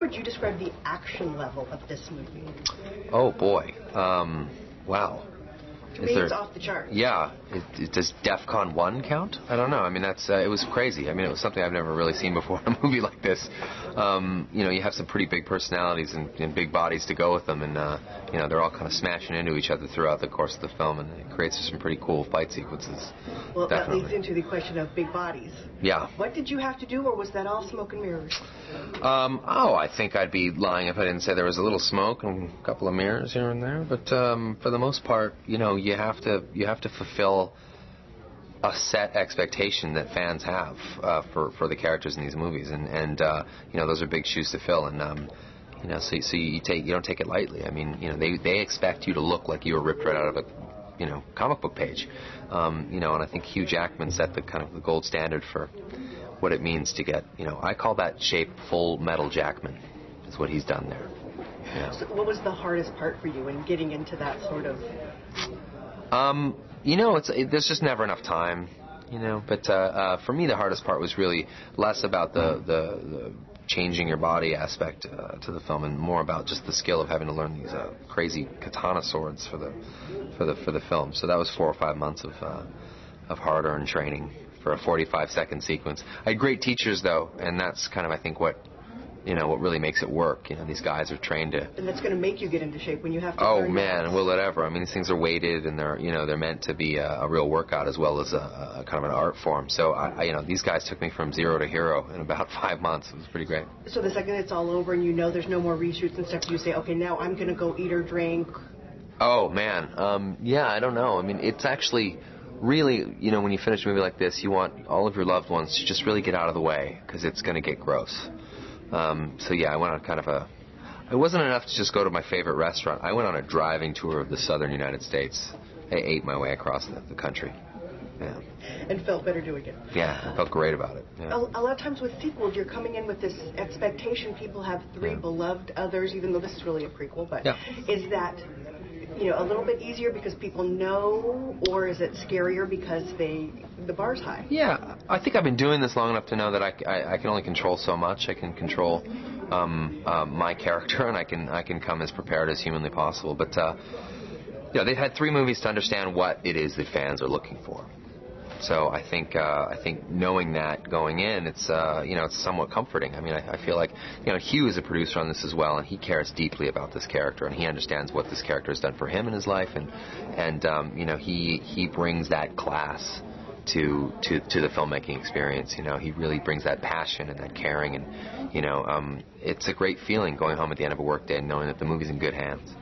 Would you describe the action level of this movie? Oh boy, wow. To me, it's off the charts. Yeah. Does DEFCON 1 count? I don't know. I mean, it was crazy. I mean, it was something I've never really seen before in a movie like this. You have some pretty big personalities and big bodies to go with them, and they're all kind of smashing into each other throughout the course of the film, and it creates some pretty cool fight sequences. Well, definitely. That leads into the question of big bodies. Yeah. What did you have to do, or was that all smoke and mirrors? I think I'd be lying if I didn't say there was a little smoke and a couple of mirrors here and there, but for the most part, you have to fulfill a set expectation that fans have for the characters in these movies, and those are big shoes to fill, and so you don't take it lightly. I mean, they expect you to look like you were ripped right out of a comic book page, and I think Hugh Jackman set the kind of the gold standard for what it means to get, I call that shape Full Metal Jackman, is what he's done there. Yeah. So what was the hardest part for you in getting into that sort of? There's just never enough time, but for me the hardest part was really less about the changing your body aspect to the film, and more about just the skill of having to learn these crazy katana swords for the film. So that was 4 or 5 months of hard-earned training for a 45-second sequence. I had great teachers though, and that's kind of, I think, what really makes it work. These guys are trained to. And that's going to make you get into shape when you have to. Oh man, will it ever? I mean, these things are weighted, and they're meant to be a real workout as well as a kind of an art form. So these guys took me from zero to hero in about 5 months. It was pretty great. So the second it's all over and there's no more reshoots and stuff, you say, okay, now I'm going to go eat or drink. Oh man, yeah, I don't know. I mean, it's actually. Really, when you finish a movie like this, you want all of your loved ones to just really get out of the way, because it's going to get gross. So yeah, I went on kind of it wasn't enough to just go to my favorite restaurant. I went on a driving tour of the southern United States. I ate my way across the country. Yeah. And felt better doing it. Yeah, I felt great about it. Yeah. A lot of times with sequels, you're coming in with this expectation. People have three beloved others, even though this is really a prequel, but is that a little bit easier because people know, or is it scarier because the bar's high? Yeah, I think I've been doing this long enough to know that I can only control so much. I can control my character, and I can come as prepared as humanly possible. But they've had 3 movies to understand what it is that fans are looking for. So I think knowing that going in, it's somewhat comforting. I mean, I feel like Hugh is a producer on this as well, and he cares deeply about this character, and he understands what this character has done for him in his life, and he brings that class to the filmmaking experience. He really brings that passion and that caring, and it's a great feeling going home at the end of a workday and knowing that the movie's in good hands.